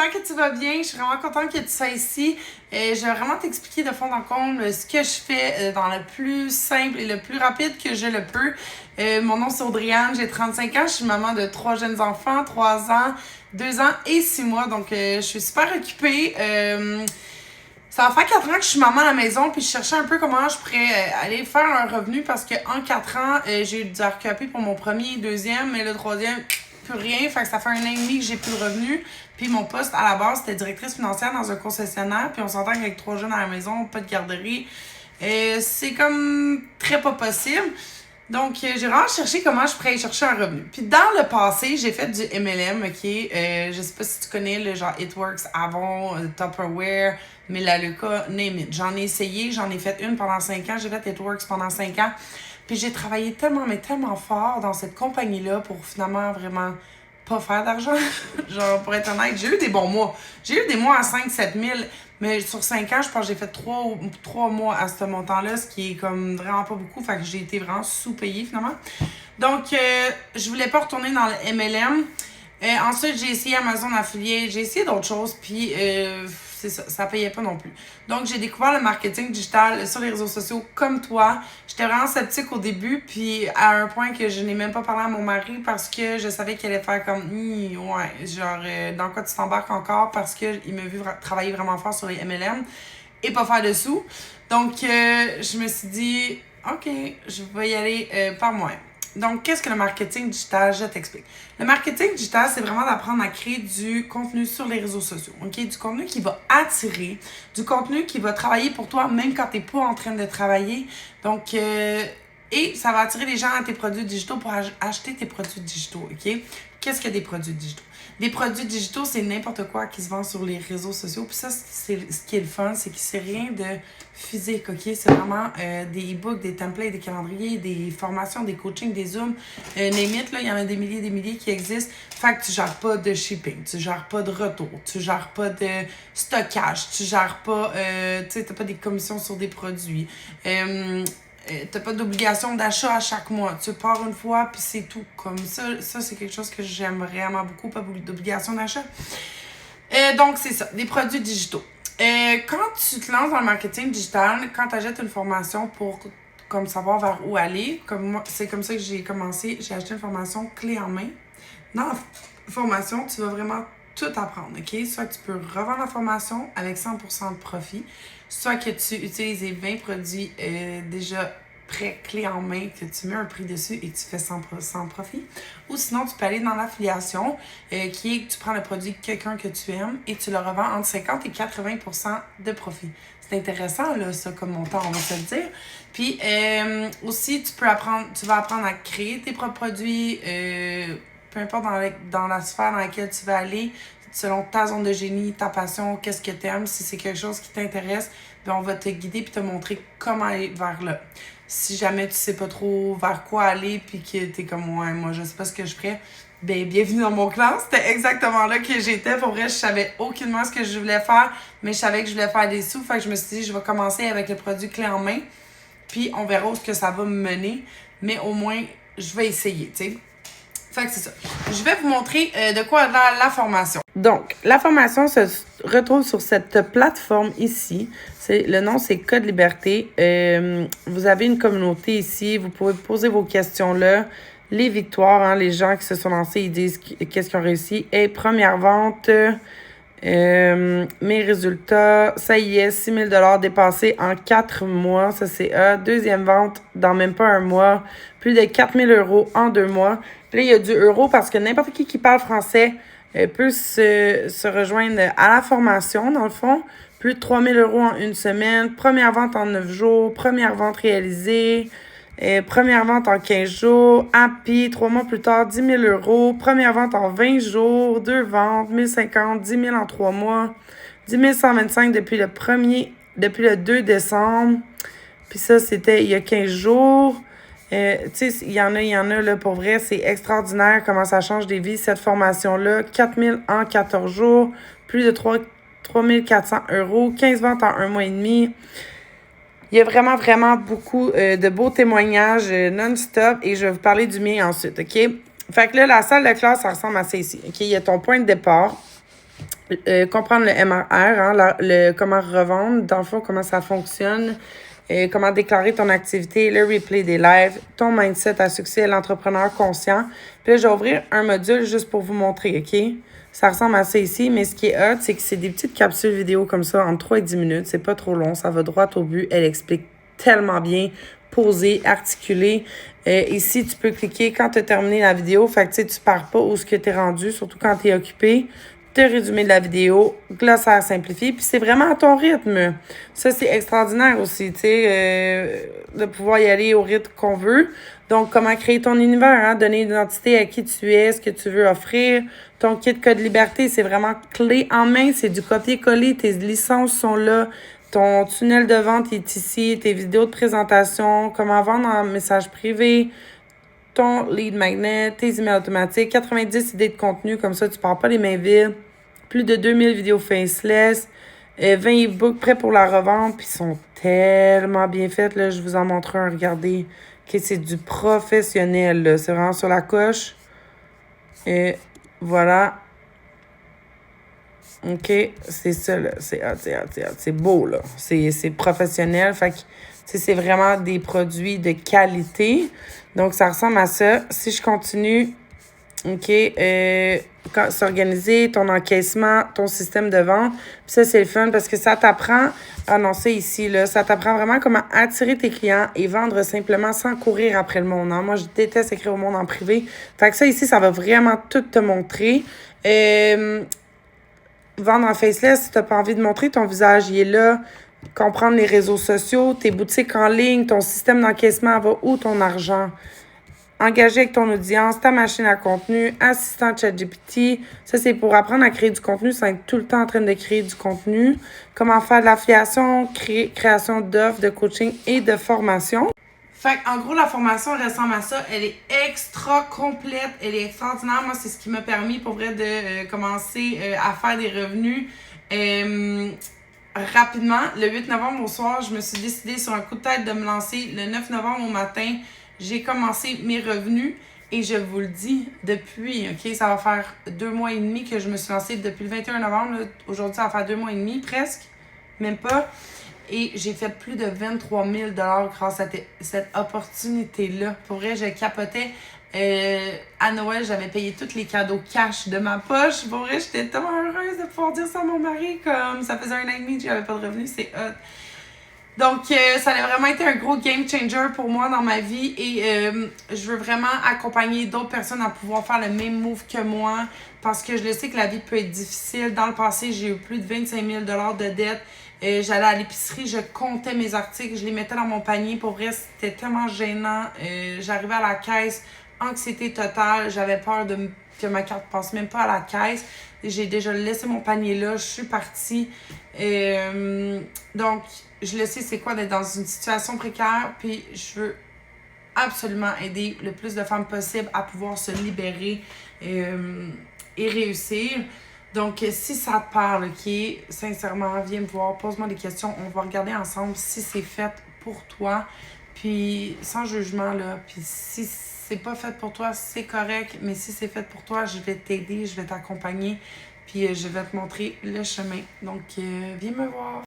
j'espère que tu vas bien. Je suis vraiment contente que tu sois ici. Je vais vraiment t'expliquer de fond en comble ce que je fais dans le plus simple et le plus rapide que je le peux. Mon nom c'est Audriane, j'ai 35 ans, je suis maman de 3 jeunes enfants, 3 ans, 2 ans et 6 mois. Donc je suis super occupée. Ça va faire 4 ans que je suis maman à la maison, puis je cherchais un peu comment je pourrais aller faire un revenu parce qu'en 4 ans, j'ai eu du handicapé pour mon premier, deuxième, mais le troisième, plus rien. Fait que ça fait 1 an et demi que j'ai plus de revenus. Puis mon poste à la base, c'était directrice financière dans un concessionnaire. Puis on s'entend qu'avec 3 jeunes à la maison, pas de garderie, c'est comme très pas possible. Donc, j'ai vraiment cherché comment je pourrais aller chercher un revenu. Puis dans le passé, j'ai fait du MLM, ok? Je sais pas si tu connais le genre It Works, Avon, Tupperware, Melaleuca, name it. J'en ai essayé, j'en ai fait une pendant 5 ans. J'ai fait It Works pendant 5 ans. Puis j'ai travaillé tellement, mais tellement fort dans cette compagnie-là pour finalement vraiment pas faire d'argent. Genre, pour être honnête, j'ai eu des bons mois. J'ai eu des mois à 5-7 000, mais sur 5 ans, je pense que j'ai fait 3 mois à ce montant-là, ce qui est comme vraiment pas beaucoup. Fait que j'ai été vraiment sous-payée finalement. Donc, je voulais pas retourner dans le MLM. Ensuite, j'ai essayé Amazon Affiliate, j'ai essayé d'autres choses, puis c'est ça, ça payait pas non plus. Donc, j'ai découvert le marketing digital sur les réseaux sociaux comme toi. J'étais vraiment sceptique au début, puis à un point que je n'ai même pas parlé à mon mari parce que je savais qu'il allait faire comme ouais, genre, dans quoi tu t'embarques encore parce qu'il m'a vu travailler vraiment fort sur les MLM et pas faire de sous. Donc, je me suis dit, OK, je vais y aller par moi. Donc, qu'est-ce que le marketing digital? Je t'explique. Le marketing digital, c'est vraiment d'apprendre à créer du contenu sur les réseaux sociaux, ok? Du contenu qui va attirer, du contenu qui va travailler pour toi même quand tu n'es pas en train de travailler. Donc, et ça va attirer les gens à tes produits digitaux pour acheter tes produits digitaux, ok? Qu'est-ce que des produits digitaux? Des produits digitaux, c'est n'importe quoi qui se vend sur les réseaux sociaux. Puis ça, c'est ce qui est le fun, c'est que c'est rien de physique, ok? C'est vraiment des e-books, des templates, des calendriers, des formations, des coachings, des zooms. Limite, là, il y en a des milliers qui existent. Fait que tu gères pas de shipping, tu gères pas de retour, tu gères pas de stockage, tu gères pas, tu sais, t'as pas des commissions sur des produits. T'as pas d'obligation d'achat à chaque mois. Tu pars une fois, puis c'est tout. Comme ça, c'est quelque chose que j'aime vraiment beaucoup, pas d'obligation d'achat. Donc, c'est ça, des produits digitaux. Quand tu te lances dans le marketing digital, quand tu achètes une formation pour comme savoir vers où aller, comme moi, c'est comme ça que j'ai commencé. J'ai acheté une formation clé en main. Dans la formation, tu vas vraiment tout apprendre, ok? Soit que tu peux revendre la formation avec 100% de profit, soit que tu utilises les 20 produits déjà prêts, clés en main, que tu mets un prix dessus et tu fais 100% de profit. Ou sinon, tu peux aller dans l'affiliation, qui est que tu prends le produit de quelqu'un que tu aimes et tu le revends entre 50 et 80% de profit. C'est intéressant, là, ça, comme montant, on va se le dire. Puis, aussi, tu vas apprendre à créer tes propres produits, peu importe dans la sphère dans laquelle tu vas aller, selon ta zone de génie, ta passion, qu'est-ce que tu aimes, si c'est quelque chose qui t'intéresse, bien, on va te guider puis te montrer comment aller vers là. Si jamais tu sais pas trop vers quoi aller puis que t'es comme ouais, moi je sais pas ce que je ferais, ben bienvenue dans mon clan. C'était exactement là que j'étais. Pour vrai, je savais aucunement ce que je voulais faire, mais je savais que je voulais faire des sous. Fait que je me suis dit, je vais commencer avec le produit clé en main, puis on verra où ce que ça va me mener, mais au moins, je vais essayer, tu sais. Fait que c'est ça. Je vais vous montrer de quoi a la formation. Donc, la formation se retrouve sur cette plateforme ici. Le nom, c'est Code Liberté. Vous avez une communauté ici. Vous pouvez poser vos questions là. Les victoires, hein, les gens qui se sont lancés, ils disent qu'est-ce qu'ils ont réussi. Et première vente, mes résultats, ça y est, 6 000 $ dépassés en 4 mois. Ça, c'est A. Deuxième vente, dans même pas un mois. Plus de 4 000 € en 2 mois. Puis là, il y a du euro parce que n'importe qui parle français peut se rejoindre à la formation, dans le fond. Plus de 3 000 € en une semaine. Première vente en 9 jours. Première vente réalisée. Première vente en 15 jours. Happy, 3 mois plus tard, 10 000 €. Première vente en 20 jours. 2 ventes, 1 050, 10 000 en 3 mois. 10 125 depuis le 2 décembre. Puis ça, c'était il y a 15 jours. Tu sais, il y en a, là, pour vrai, c'est extraordinaire comment ça change des vies, cette formation-là. 4 000 en 14 jours, plus de 3 400 €, 15 ventes en 1 mois et demi. Il y a vraiment, vraiment beaucoup de beaux témoignages non-stop et je vais vous parler du mien ensuite, OK? Fait que là, la salle de classe, ça ressemble à ça ici, OK? Il y a ton point de départ. comprendre le MRR, hein, comment revendre, dans le fond, comment ça fonctionne, comment déclarer ton activité, le replay des lives, ton mindset à succès, l'entrepreneur conscient. Puis là, je vais ouvrir un module juste pour vous montrer, OK? Ça ressemble à ça ici, mais ce qui est hot, c'est que c'est des petites capsules vidéo comme ça, entre 3 et 10 minutes. C'est pas trop long, ça va droit au but. Elle explique tellement bien, posé, articulé. Ici, tu peux cliquer quand tu as terminé la vidéo. Fait que tu pars pas où ce que tu es rendu, surtout quand tu es occupé. Te résumé de la vidéo, glossaire simplifié, puis c'est vraiment à ton rythme. Ça, c'est extraordinaire aussi, tu sais, de pouvoir y aller au rythme qu'on veut. Donc, comment créer ton univers, hein? Donner une identité à qui tu es, ce que tu veux offrir. Ton kit code liberté, c'est vraiment clé en main, c'est du copier-coller, tes licences sont là. Ton tunnel de vente est ici, tes vidéos de présentation, comment vendre en message privé, ton lead magnet, tes emails automatiques, 90 idées de contenu, comme ça, tu pars pas les mains vides, plus de 2000 vidéos faceless, 20 e-books prêts pour la revente, puis ils sont tellement bien faits, là, je vous en montre un, regardez, ok, c'est du professionnel, là, c'est vraiment sur la coche, et voilà, ok, c'est ça, là, c'est beau, là, c'est professionnel, fait que, c'est vraiment des produits de qualité. Donc, ça ressemble à ça. Si je continue, OK, s'organiser, ton encaissement, ton système de vente. Puis ça, c'est le fun parce que ça t'apprend, ah non, c'est ici, là, ça t'apprend vraiment comment attirer tes clients et vendre simplement sans courir après le monde. Hein? Moi, je déteste écrire au monde en privé. Fait que ça, ici, ça va vraiment tout te montrer. Vendre en faceless, si tu n'as pas envie de montrer ton visage, il est là. Comprendre les réseaux sociaux, tes boutiques en ligne, ton système d'encaissement va où ton argent? Engager avec ton audience, ta machine à contenu, assistant ChatGPT. Ça, c'est pour apprendre à créer du contenu sans être tout le temps en train de créer du contenu. Comment faire de l'affiliation, création d'offres, de coaching et de formation. Fait en gros, la formation ressemble à ça. Elle est extra complète, elle est extraordinaire. Moi, c'est ce qui m'a permis pour vrai de commencer à faire des revenus. Rapidement, le 8 novembre au soir, je me suis décidée sur un coup de tête de me lancer. Le 9 novembre au matin, j'ai commencé mes revenus et je vous le dis depuis, OK, ça va faire 2 mois et demi que je me suis lancée depuis le 21 novembre. Aujourd'hui, ça va faire 2 mois et demi presque, même pas. Et j'ai fait plus de 23 000 grâce à cette opportunité-là. Pour vrai, je capotais. À Noël, j'avais payé tous les cadeaux cash de ma poche. Pour vrai, j'étais tellement heureuse de pouvoir dire ça à mon mari. Comme ça faisait 1 an et demi que j'avais pas de revenus, c'est hot. Donc, ça a vraiment été un gros game changer pour moi dans ma vie. Et je veux vraiment accompagner d'autres personnes à pouvoir faire le même move que moi. Parce que je le sais que la vie peut être difficile. Dans le passé, j'ai eu plus de 25 000 de dette. J'allais à l'épicerie, je comptais mes articles, je les mettais dans mon panier. Pour vrai, c'était tellement gênant. J'arrivais à la caisse, anxiété totale. J'avais peur que ma carte passe même pas à la caisse. J'ai déjà laissé mon panier là, je suis partie. Donc, je le sais c'est quoi d'être dans une situation précaire. Puis, je veux absolument aider le plus de femmes possible à pouvoir se libérer et réussir. Donc, si ça te parle, OK, sincèrement, viens me voir, pose-moi des questions. On va regarder ensemble si c'est fait pour toi. Puis, sans jugement, là. Puis, si c'est pas fait pour toi, c'est correct. Mais si c'est fait pour toi, je vais t'aider, je vais t'accompagner. Puis, je vais te montrer le chemin. Donc, viens me voir.